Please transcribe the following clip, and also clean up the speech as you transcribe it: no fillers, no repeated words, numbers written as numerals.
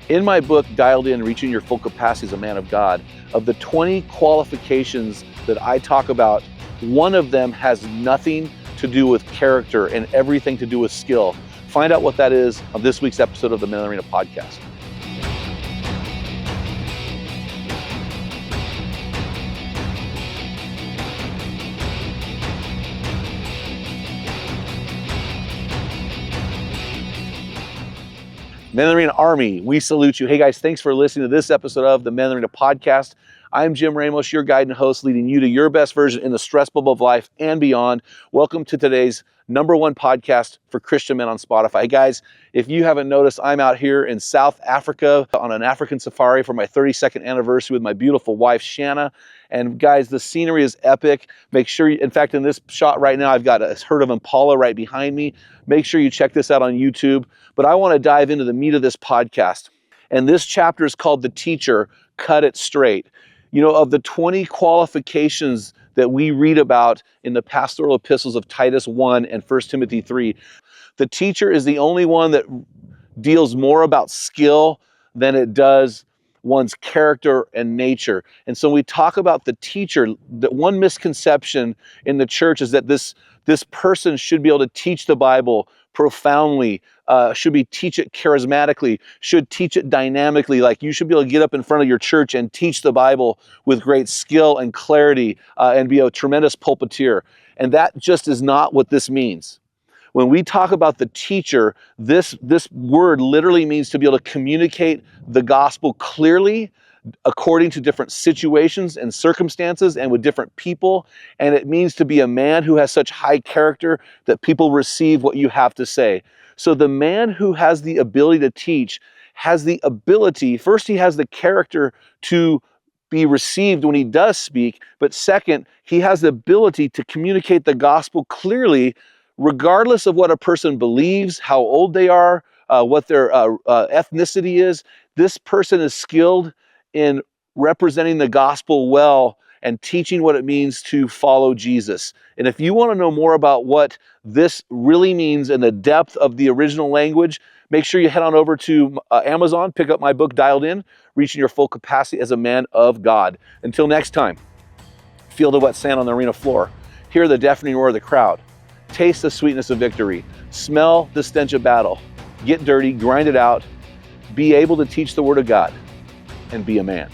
In my book, Dialed In, Reaching Your Full Capacity as a Man of God, of the 20 qualifications that I talk about, one of them has nothing to do with character and everything to do with skill. Find out what that is on this week's episode of the Men Arena podcast. Men Arena Army, we salute you. Hey guys, thanks for listening to this episode of the Men Arena podcast. I'm Jim Ramos, your guide and host, leading you to your best version in the stress bubble of life and beyond. Welcome to today's #1 podcast for Christian men on Spotify. Hey guys, if you haven't noticed, I'm out here in South Africa on an African safari for my 32nd anniversary with my beautiful wife, Shanna. And guys, the scenery is epic. Make sure in fact, in this shot right now, I've got a herd of impala right behind me. Make sure you check this out on YouTube. But I want to dive into the meat of this podcast. And this chapter is called The Teacher, Cut It Straight. You know, of the 20 qualifications that we read about in the pastoral epistles of Titus 1 and 1 Timothy 3, the teacher is the only one that deals more about skill than it does one's character and nature. And so when we talk about the teacher, the one misconception in the church is that this person should be able to teach the Bible profoundly, teach it charismatically, should teach it dynamically. Like you should be able to get up in front of your church and teach the Bible with great skill and clarity and be a tremendous pulpiteer. And that just is not what this means. When we talk about the teacher, this word literally means to be able to communicate the gospel clearly according to different situations and circumstances and with different people. And it means to be a man who has such high character that people receive what you have to say. So the man who has the ability to teach has the ability, first he has the character to be received when he does speak, but second, he has the ability to communicate the gospel clearly regardless of what a person believes, how old they are, what their ethnicity is. This person is skilled in representing the gospel well and teaching what it means to follow Jesus. And if you want to know more about what this really means in the depth of the original language, make sure you head on over to Amazon, pick up my book, Dialed In, Reaching Your Full Capacity as a Man of God. Until next time, feel the wet sand on the arena floor, hear the deafening roar of the crowd, taste the sweetness of victory, smell the stench of battle, get dirty, grind it out, be able to teach the Word of God, and be a man.